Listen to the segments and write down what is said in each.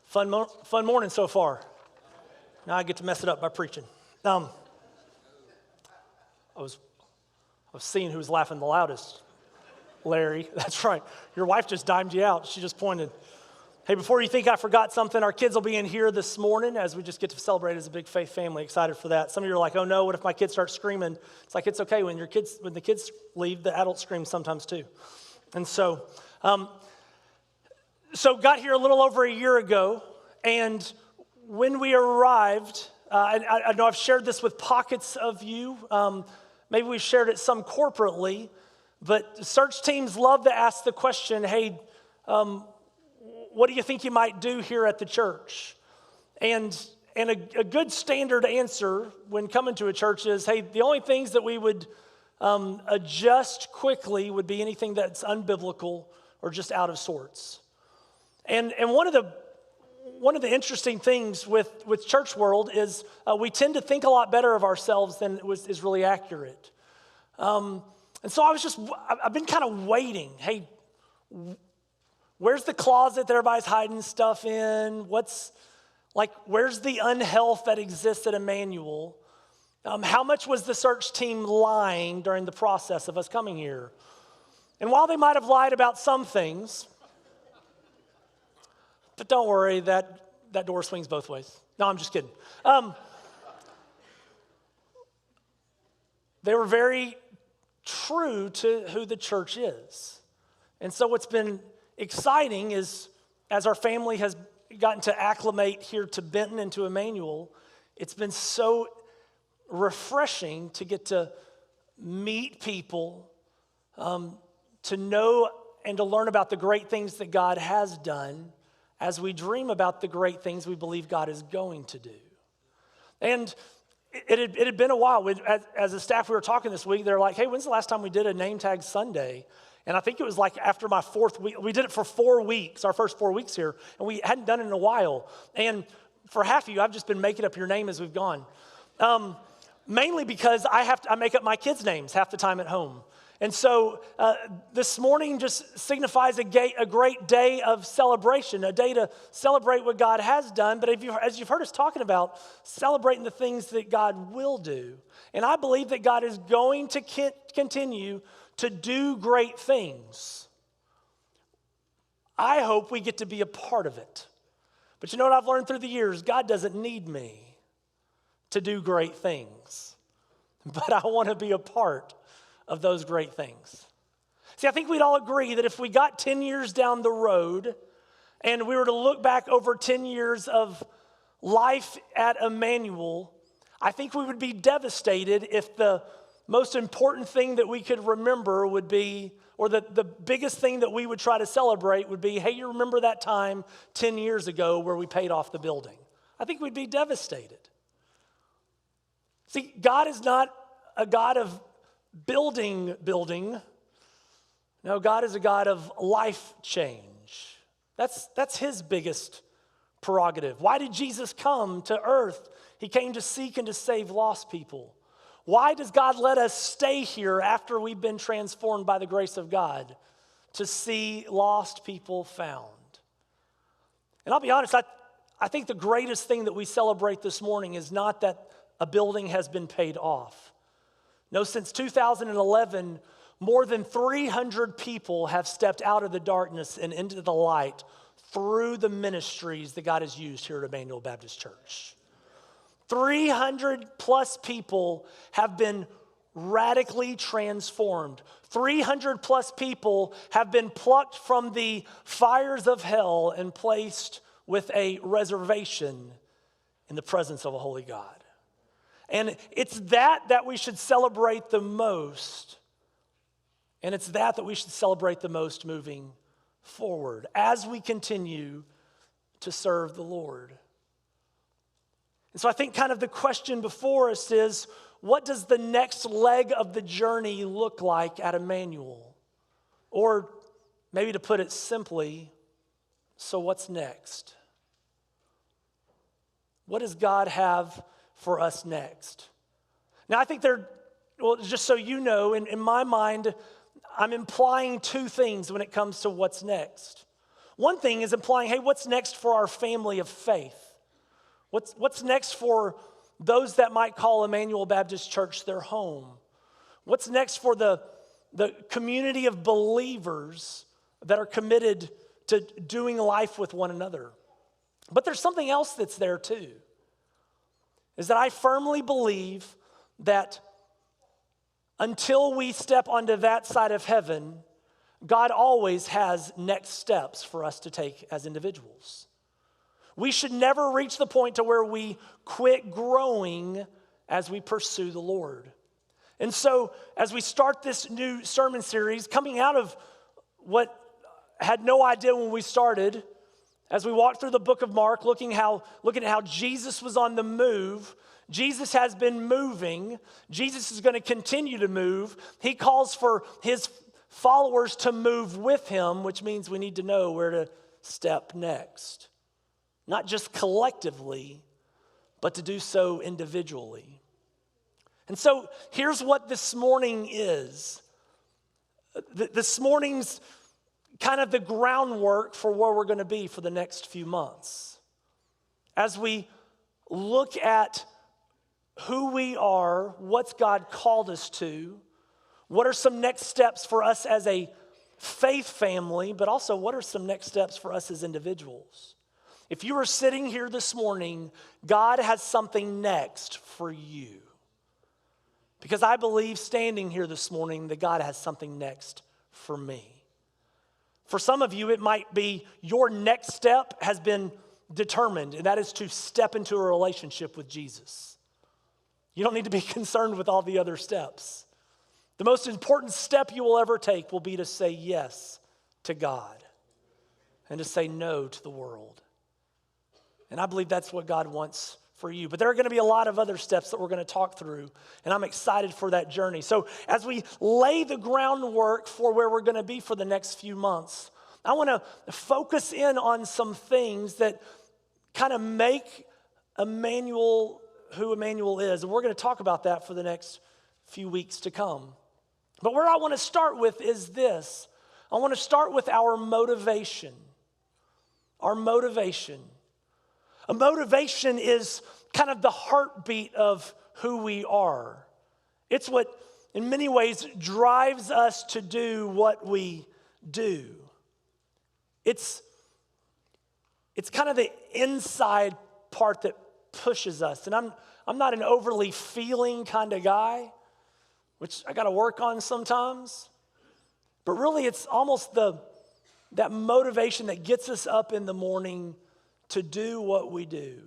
Fun morning so far. Now I get to mess it up by preaching. I was seeing who was laughing the loudest. Larry, that's right. Your wife just dimed you out. She just pointed. Hey, before you think I forgot something, our kids will be in here this morning as we just get to celebrate as a big faith family. Excited for that. Some of you are like, oh no, what if my kids start screaming? It's like, it's okay. When the kids leave, the adults scream sometimes too. And so got here a little over a year ago, and when we arrived, I know I've shared this with pockets of you. Maybe we've shared it some corporately, but search teams love to ask the question, hey, what do you think you might do here at the church? And a good standard answer when coming to a church is, hey, the only things that we would adjust quickly would be anything that's unbiblical or just out of sorts. And one of the interesting things with church world is we tend to think a lot better of ourselves than is really accurate. And so I've been kind of waiting. Hey, where's the closet that everybody's hiding stuff in? Where's the unhealth that exists at Immanuel? How much was the search team lying during the process of us coming here? And while they might have lied about some things, but don't worry, that door swings both ways. No, I'm just kidding. They were very true to who the church is. And so what's been exciting is, as our family has gotten to acclimate here to Benton and to Immanuel, it's been so refreshing to get to meet people, to know and to learn about the great things that God has done as we dream about the great things we believe God is going to do. And it had been a while. As a staff, we were talking this week. They're like, hey, when's the last time we did a name tag Sunday? And I think it was like after my fourth week. We did it for 4 weeks, our first 4 weeks here, and we hadn't done it in a while. And for half of you, I've just been making up your name as we've gone. Mainly because I make up my kids' names half the time at home. And so this morning just signifies a great day of celebration, a day to celebrate what God has done. But as you've heard us talking about, celebrating the things that God will do. And I believe that God is going to continue to do great things. I hope we get to be a part of it. But you know what I've learned through the years? God doesn't need me to do great things. But I want to be a part of those great things. See, I think we'd all agree that if we got 10 years down the road and we were to look back over 10 years of life at Immanuel, I think we would be devastated if the most important thing that we could remember would be, or the biggest thing that we would try to celebrate would be, hey, you remember that time 10 years ago where we paid off the building? I think we'd be devastated. See, God is not a God of building. No, God is a God of life change. That's his biggest prerogative. Why did Jesus come to earth? He came to seek and to save lost people. Why does God let us stay here after we've been transformed by the grace of God? To see lost people found. And I'll be honest, I think the greatest thing that we celebrate this morning is not that a building has been paid off. No, since 2011, more than 300 people have stepped out of the darkness and into the light through the ministries that God has used here at Immanuel Baptist Church. 300 plus people have been radically transformed. 300 plus people have been plucked from the fires of hell and placed with a reservation in the presence of a holy God. And it's that we should celebrate the most. And it's that we should celebrate the most moving forward as we continue to serve the Lord. And so I think kind of the question before us is, what does the next leg of the journey look like at Immanuel? Or maybe to put it simply, so what's next? What does God have for us next? Now, I think just so you know, in my mind, I'm implying two things when it comes to what's next. One thing is implying, hey, what's next for our family of faith? What's next for those that might call Immanuel Baptist Church their home? What's next for the community of believers that are committed to doing life with one another? But there's something else that's there too, is that I firmly believe that until we step onto that side of heaven, God always has next steps for us to take as individuals. We should never reach the point to where we quit growing as we pursue the Lord. And so as we start this new sermon series, coming out of what I had no idea when we started, as we walk through the book of Mark, looking at how Jesus was on the move, Jesus has been moving. Jesus is going to continue to move. He calls for his followers to move with him, which means we need to know where to step next. Not just collectively, but to do so individually. And so here's what this morning is. This morning's kind of the groundwork for where we're going to be for the next few months. As we look at who we are, what's God called us to, what are some next steps for us as a faith family, but also what are some next steps for us as individuals. If you are sitting here this morning, God has something next for you. Because I believe standing here this morning that God has something next for me. For some of you, it might be your next step has been determined, and that is to step into a relationship with Jesus. You don't need to be concerned with all the other steps. The most important step you will ever take will be to say yes to God and to say no to the world. And I believe that's what God wants for you. But there are going to be a lot of other steps that we're going to talk through, and I'm excited for that journey. So as we lay the groundwork for where we're going to be for the next few months, I want to focus in on some things that kind of make Immanuel who Immanuel is. And we're going to talk about that for the next few weeks to come. But where I want to start with is this. I want to start with our motivation. Our motivation. A motivation is kind of the heartbeat of who we are. It's what, in many ways, drives us to do what we do. It's kind of the inside part that pushes us. And I'm not an overly feeling kind of guy, which I got to work on sometimes. But really, it's almost that motivation that gets us up in the morning to do what we do.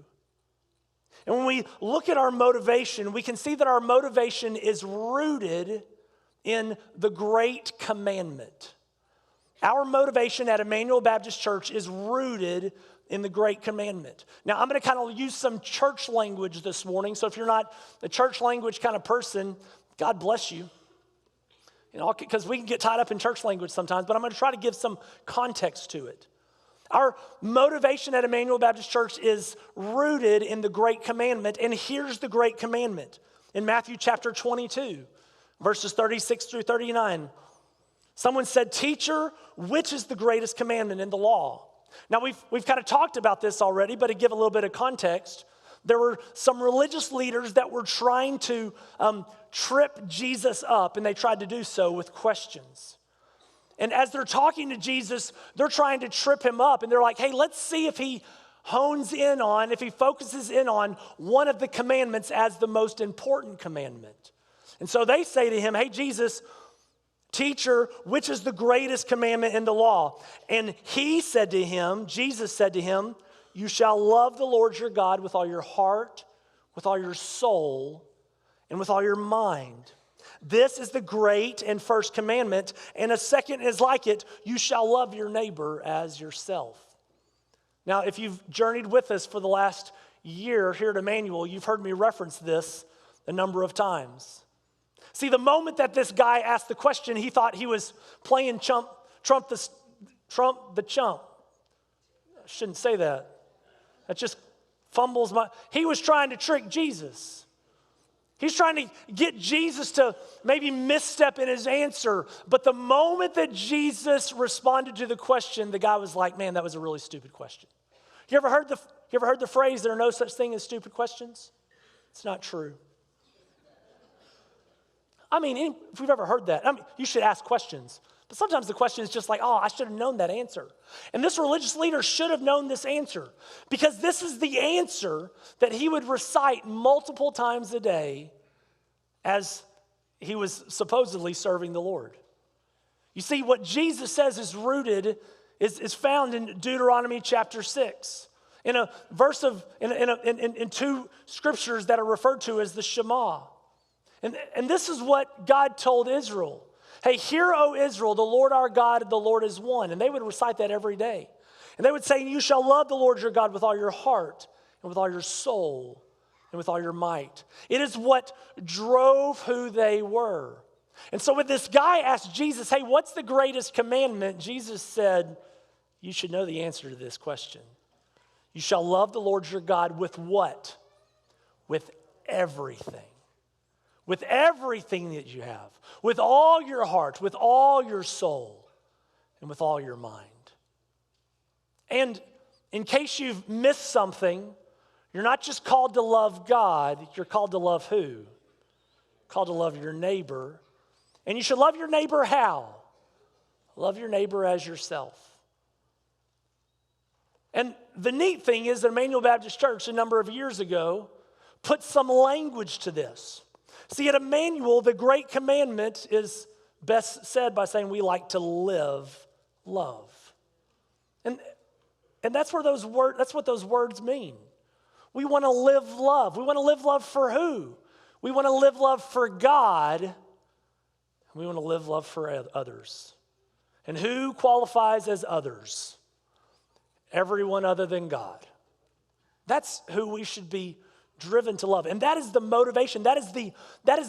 And when we look at our motivation, we can see that our motivation is rooted in the great commandment. Our motivation at Immanuel Baptist Church is rooted in the great commandment. Now, I'm going to kind of use some church language this morning. So if you're not a church language kind of person, God bless you. You know, because we can get tied up in church language sometimes, but I'm going to try to give some context to it. Our motivation at Immanuel Baptist Church is rooted in the great commandment. And here's the great commandment. In Matthew chapter 22, verses 36 through 39, someone said, "Teacher, which is the greatest commandment in the law?" Now, we've kind of talked about this already, but to give a little bit of context, there were some religious leaders that were trying to trip Jesus up, and they tried to do so with questions. And as they're talking to Jesus, they're trying to trip him up, and they're like, hey, let's see if he if he focuses in on one of the commandments as the most important commandment. And so they say to him, hey, Jesus, teacher, which is the greatest commandment in the law? And Jesus said to him, you shall love the Lord your God with all your heart, with all your soul, and with all your mind. This is the great and first commandment, and a second is like it, you shall love your neighbor as yourself. Now, if you've journeyed with us for the last year here at Immanuel, you've heard me reference this a number of times. See, the moment that this guy asked the question, he thought he was playing Trump the chump. I shouldn't say that. That just fumbles he was trying to trick Jesus. He's trying to get Jesus to maybe misstep in his answer. But the moment that Jesus responded to the question, the guy was like, man, that was a really stupid question. You ever heard the phrase, there are no such thing as stupid questions? It's not true. I mean, if we've ever heard that, you should ask questions. But sometimes the question is just like, oh, I should have known that answer. And this religious leader should have known this answer, because this is the answer that he would recite multiple times a day as he was supposedly serving the Lord. You see, what Jesus says is rooted, is found in Deuteronomy chapter 6. In a verse in two scriptures that are referred to as the Shema. And this is what God told Israel. Hey, hear, O Israel, the Lord our God, the Lord is one. And they would recite that every day. And they would say, you shall love the Lord your God with all your heart and with all your soul and with all your might. It is what drove who they were. And so when this guy asked Jesus, hey, what's the greatest commandment? Jesus said, you should know the answer to this question. You shall love the Lord your God with what? With everything. With everything that you have. With all your heart, with all your soul, and with all your mind. And in case you've missed something, you're not just called to love God, you're called to love who? Called to love your neighbor. And you should love your neighbor how? Love your neighbor as yourself. And the neat thing is that Immanuel Baptist Church a number of years ago put some language to this. See, at Immanuel, the great commandment is best said by saying we like to live love. And that's what those words mean. We want to live love. We want to live love for who? We want to live love for God. And we want to live love for others. And who qualifies as others? Everyone other than God. That's who we should be driven to love. And that is the motivation. That is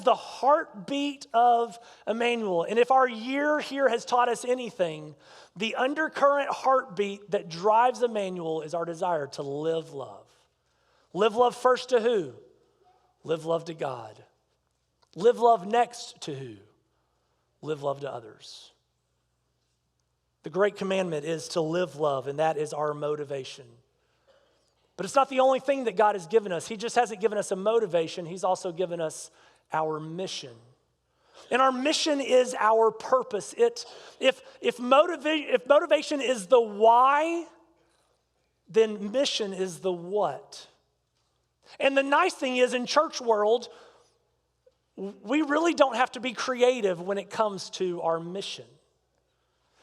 the heartbeat of Immanuel. And if our year here has taught us anything, the undercurrent heartbeat that drives Immanuel is our desire to live love. Live love first to who? Live love to God. Live love next to who? Live love to others. The great commandment is to live love, and that is our motivation. But it's not the only thing that God has given us. He just hasn't given us a motivation. He's also given us our mission. And our mission is our purpose. If motivation is the why, then mission is the what. And the nice thing is, in church world, we really don't have to be creative when it comes to our mission.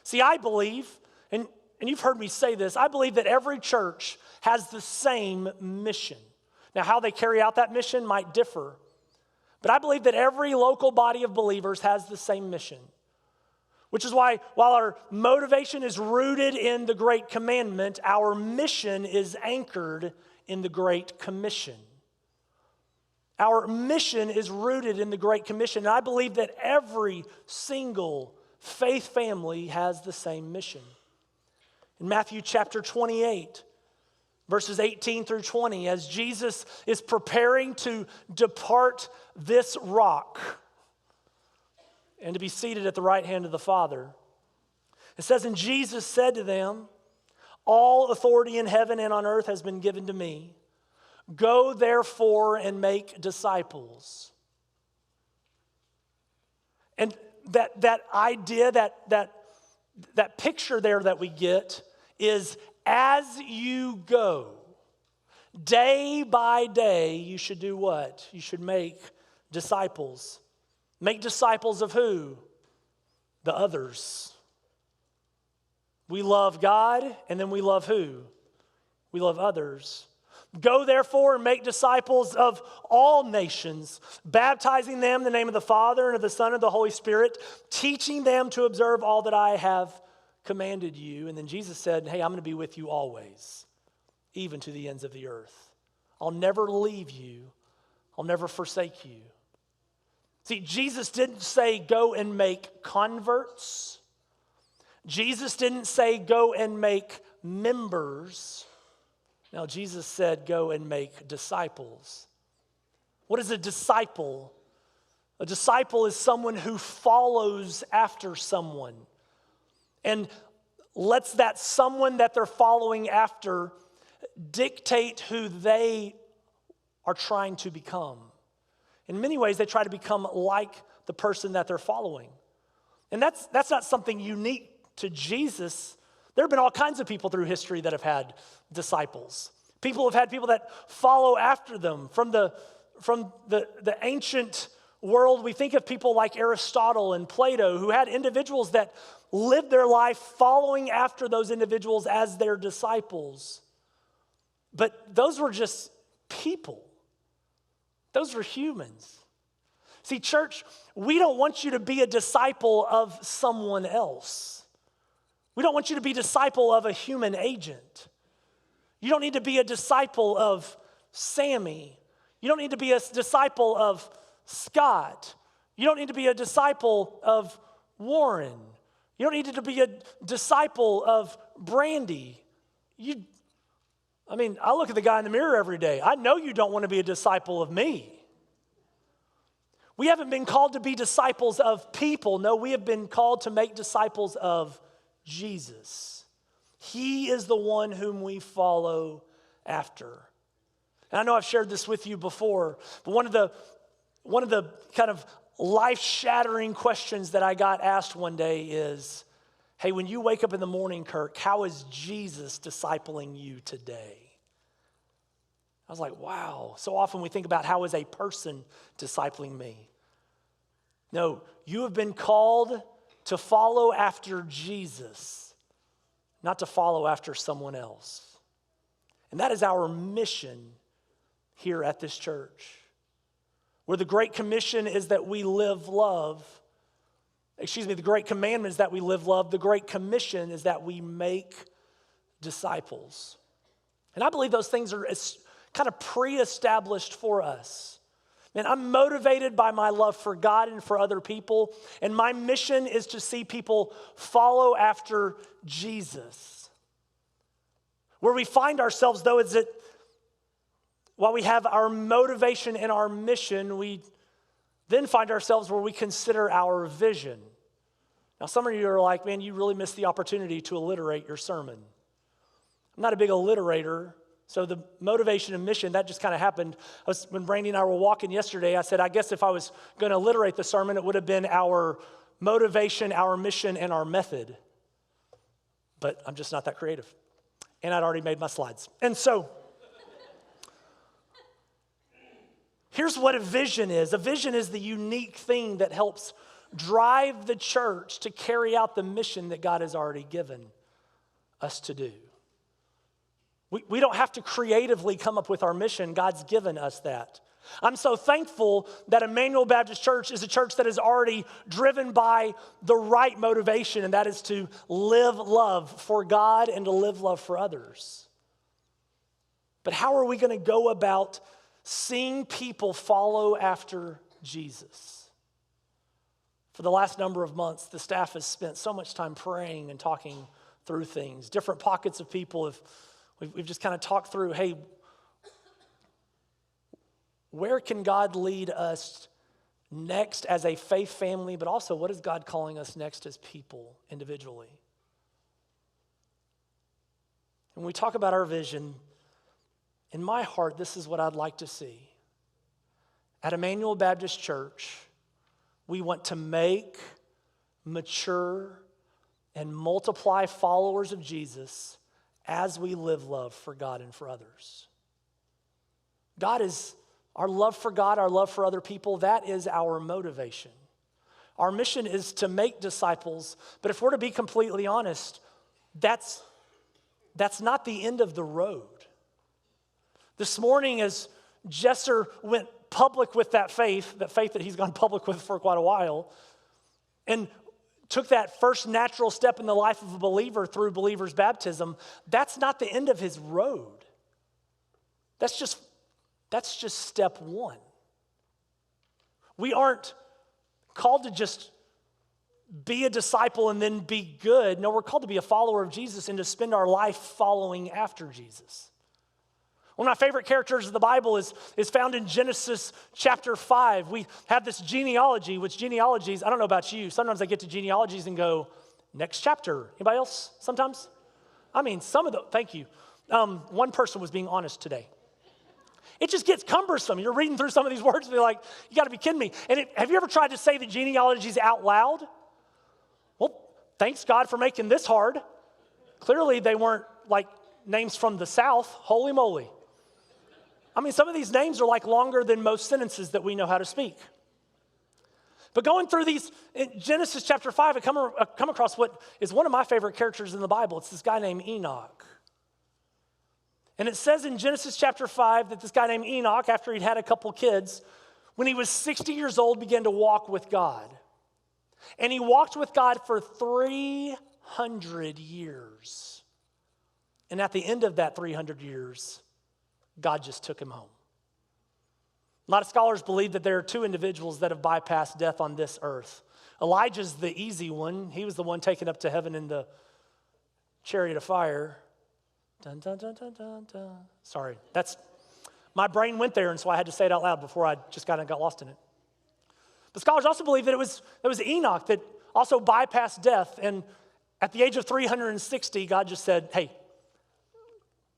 See, I believe, and you've heard me say this, I believe that every church has the same mission. Now, how they carry out that mission might differ, but I believe that every local body of believers has the same mission, which is why, while our motivation is rooted in the Great Commandment, our mission is anchored in the Great Commission. Our mission is rooted in the Great Commission, and I believe that every single faith family has the same mission. In Matthew chapter 28, verses 18 through 20, as Jesus is preparing to depart this rock and to be seated at the right hand of the Father, it says, and Jesus said to them, all authority in heaven and on earth has been given to me. Go therefore and make disciples. And that idea, that picture there that we get is as you go, day by day, you should do what? You should make disciples. Make disciples of who? The others. We love God, and then we love who? We love others. Go therefore and make disciples of all nations, baptizing them in the name of the Father and of the Son and of the Holy Spirit, teaching them to observe all that I have commanded you. And then Jesus said, hey, I'm going to be with you always, even to the ends of the earth. I'll never leave you. I'll never forsake you. See, Jesus didn't say go and make converts. Jesus didn't say go and make members. Now, Jesus said, go and make disciples. What is a disciple? A disciple is someone who follows after someone and lets that someone that they're following after dictate who they are trying to become. In many ways, they try to become like the person that they're following. And that's not something unique to Jesus. There have been all kinds of people through history that have had disciples. People have had people that follow after them. From the ancient world, we think of people like Aristotle and Plato who had individuals that lived their life following after those individuals as their disciples. But those were just people. Those were humans. See, church, we don't want you to be a disciple of someone else. We don't want you to be a disciple of a human agent. You don't need to be a disciple of Sammy. You don't need to be a disciple of Scott. You don't need to be a disciple of Warren. You don't need to be a disciple of Brandy. I look at the guy in the mirror every day. I know you don't want to be a disciple of me. We haven't been called to be disciples of people. No, we have been called to make disciples of Jesus. He is the one whom we follow after. And I know I've shared this with you before, but one of the kind of life-shattering questions that I got asked one day is, hey, when you wake up in the morning, Kirk, how is Jesus discipling you today? I was like, wow. So often we think about how is a person discipling me. No, you have been called to follow after Jesus, not to follow after someone else. And that is our mission here at this church. Where the Great Commission is that we live love. The Great Commandment is that we live love. The Great Commission is that we make disciples. And I believe those things are kind of pre-established for us. And I'm motivated by my love for God and for other people. And my mission is to see people follow after Jesus. Where we find ourselves, though, is that while we have our motivation and our mission, we then find ourselves where we consider our vision. Now, some of you are like, man, you really missed the opportunity to alliterate your sermon. I'm not a big alliterator. So the motivation and mission, that just kind of happened. When Brandy and I were walking yesterday, I said, I guess if I was going to alliterate the sermon, it would have been our motivation, our mission, and our method. But I'm just not that creative. And I'd already made my slides. And so, here's what a vision is. A vision is the unique thing that helps drive the church to carry out the mission that God has already given us to do. We don't have to creatively come up with our mission. God's given us that. I'm so thankful that Immanuel Baptist Church is a church that is already driven by the right motivation, and that is to live love for God and to live love for others. But how are we going to go about seeing people follow after Jesus? For the last number of months, the staff has spent so much time praying and talking through things. Different pockets of people we've just kind of talked through, hey, where can God lead us next as a faith family, but also what is God calling us next as people individually? When we talk about our vision, in my heart, this is what I'd like to see. At Immanuel Baptist Church, we want to make, mature, and multiply followers of Jesus as we live love for God and for others. Our love for God, our love for other people, that is our motivation. Our mission is to make disciples, but if we're to be completely honest, that's not the end of the road. This morning, as Jesser went public with that faith that he's gone public with for quite a while, and took that first natural step in the life of a believer through believer's baptism, that's not the end of his road. That's just step one. We aren't called to just be a disciple and then be good. No, we're called to be a follower of Jesus and to spend our life following after Jesus. One of my favorite characters of the Bible is found in Genesis chapter 5. We have this genealogy, which genealogies, I don't know about you, sometimes I get to genealogies and go, next chapter. Anybody else sometimes? I mean, thank you. One person was being honest today. It just gets cumbersome. You're reading through some of these words and you're like, you got to be kidding me. And have you ever tried to say the genealogies out loud? Well, thanks God for making this hard. Clearly they weren't like names from the South. Holy moly. I mean, some of these names are like longer than most sentences that we know how to speak. But going through these, in Genesis chapter 5, I come across what is one of my favorite characters in the Bible. It's this guy named Enoch. And it says in Genesis chapter 5 that this guy named Enoch, after he'd had a couple kids, when he was 60 years old, began to walk with God. And he walked with God for 300 years. And at the end of that 300 years, God just took him home. A lot of scholars believe that there are two individuals that have bypassed death on this earth. Elijah's the easy one. He was the one taken up to heaven in the chariot of fire. Dun, dun, dun, dun, dun, dun. Sorry, my brain went there, and so I had to say it out loud before I just got lost in it. But scholars also believe that it was Enoch that also bypassed death, and at the age of 360, God just said, hey,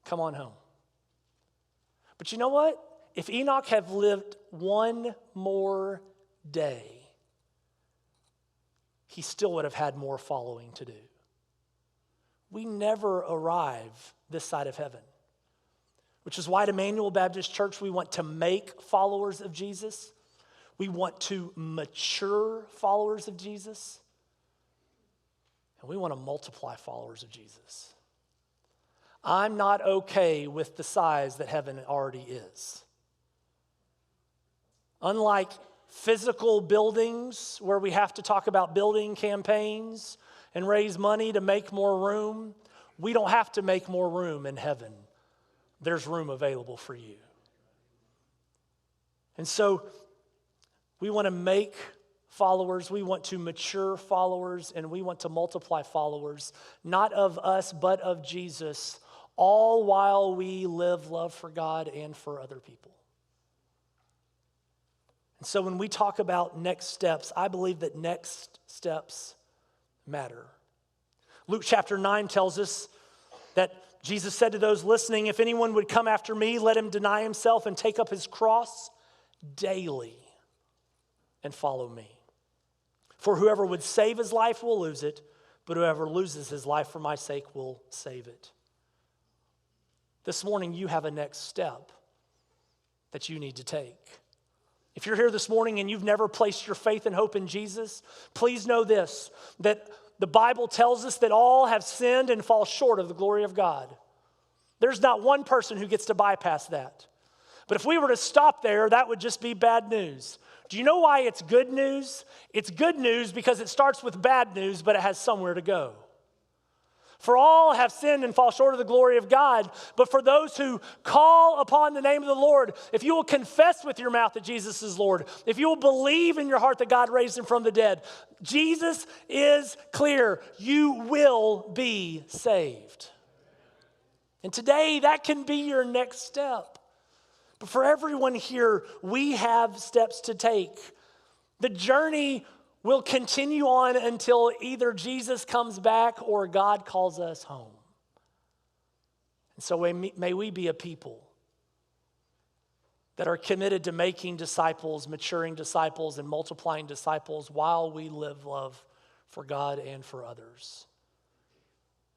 come on home. But you know what? If Enoch had lived one more day, he still would have had more following to do. We never arrive this side of heaven, which is why at Immanuel Baptist Church we want to make followers of Jesus. We want to mature followers of Jesus. And we want to multiply followers of Jesus. I'm not okay with the size that heaven already is. Unlike physical buildings where we have to talk about building campaigns and raise money to make more room, we don't have to make more room in heaven. There's room available for you. And so we want to make followers, we want to mature followers, and we want to multiply followers, not of us, but of Jesus, all while we live love for God and for other people. And so when we talk about next steps, I believe that next steps matter. Luke chapter 9 tells us that Jesus said to those listening, if anyone would come after me, let him deny himself and take up his cross daily and follow me. For whoever would save his life will lose it, but whoever loses his life for my sake will save it. This morning, you have a next step that you need to take. If you're here this morning and you've never placed your faith and hope in Jesus, please know this, that the Bible tells us that all have sinned and fall short of the glory of God. There's not one person who gets to bypass that. But if we were to stop there, that would just be bad news. Do you know why it's good news? It's good news because it starts with bad news, but it has somewhere to go. For all have sinned and fall short of the glory of God, but for those who call upon the name of the Lord, if you will confess with your mouth that Jesus is Lord, if you will believe in your heart that God raised him from the dead, Jesus is clear. You will be saved. And today, that can be your next step. But for everyone here, we have steps to take. The journey will continue on until either Jesus comes back or God calls us home. And so may we be a people that are committed to making disciples, maturing disciples, and multiplying disciples while we live love for God and for others.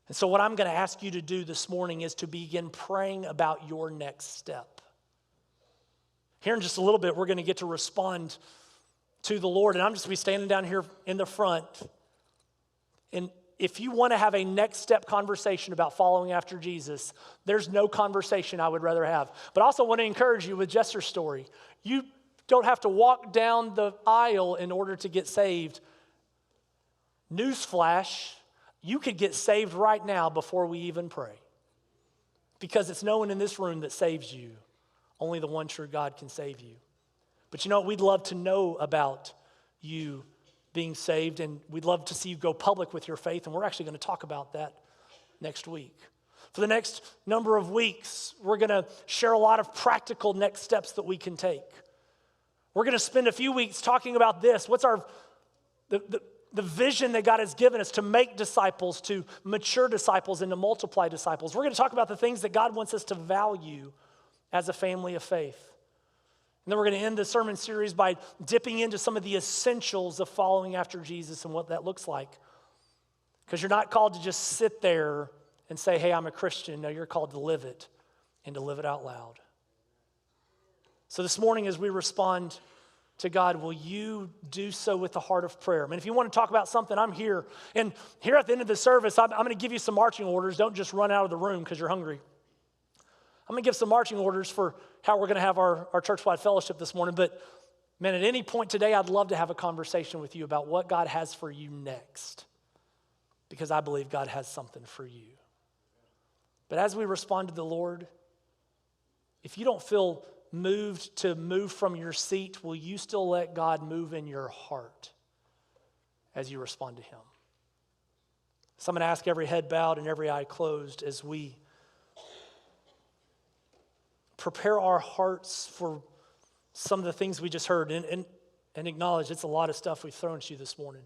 And so what I'm going to ask you to do this morning is to begin praying about your next step. Here in just a little bit, we're going to get to respond to the Lord, and I'm just going to be standing down here in the front. And if you want to have a next step conversation about following after Jesus, there's no conversation I would rather have. But I also want to encourage you with Jesser's story. You don't have to walk down the aisle in order to get saved. Newsflash, you could get saved right now before we even pray. Because it's no one in this room that saves you. Only the one true God can save you. But you know what? We'd love to know about you being saved, and we'd love to see you go public with your faith, and we're actually going to talk about that next week. For the next number of weeks, we're going to share a lot of practical next steps that we can take. We're going to spend a few weeks talking about this. What's the vision that God has given us to make disciples, to mature disciples, and to multiply disciples. We're going to talk about the things that God wants us to value as a family of faith. And then we're going to end the sermon series by dipping into some of the essentials of following after Jesus and what that looks like. Because you're not called to just sit there and say, hey, I'm a Christian. No, you're called to live it and to live it out loud. So this morning as we respond to God, will you do so with the heart of prayer? I mean, if you want to talk about something, I'm here. And here at the end of the service, I'm going to give you some marching orders. Don't just run out of the room because you're hungry. I'm going to give some marching orders for how we're going to have our church-wide fellowship this morning. But man, at any point today, I'd love to have a conversation with you about what God has for you next. Because I believe God has something for you. But as we respond to the Lord, if you don't feel moved to move from your seat, will you still let God move in your heart as you respond to him? So I'm going to ask every head bowed and every eye closed as we prepare our hearts for some of the things we just heard and acknowledge it's a lot of stuff we've thrown at you this morning.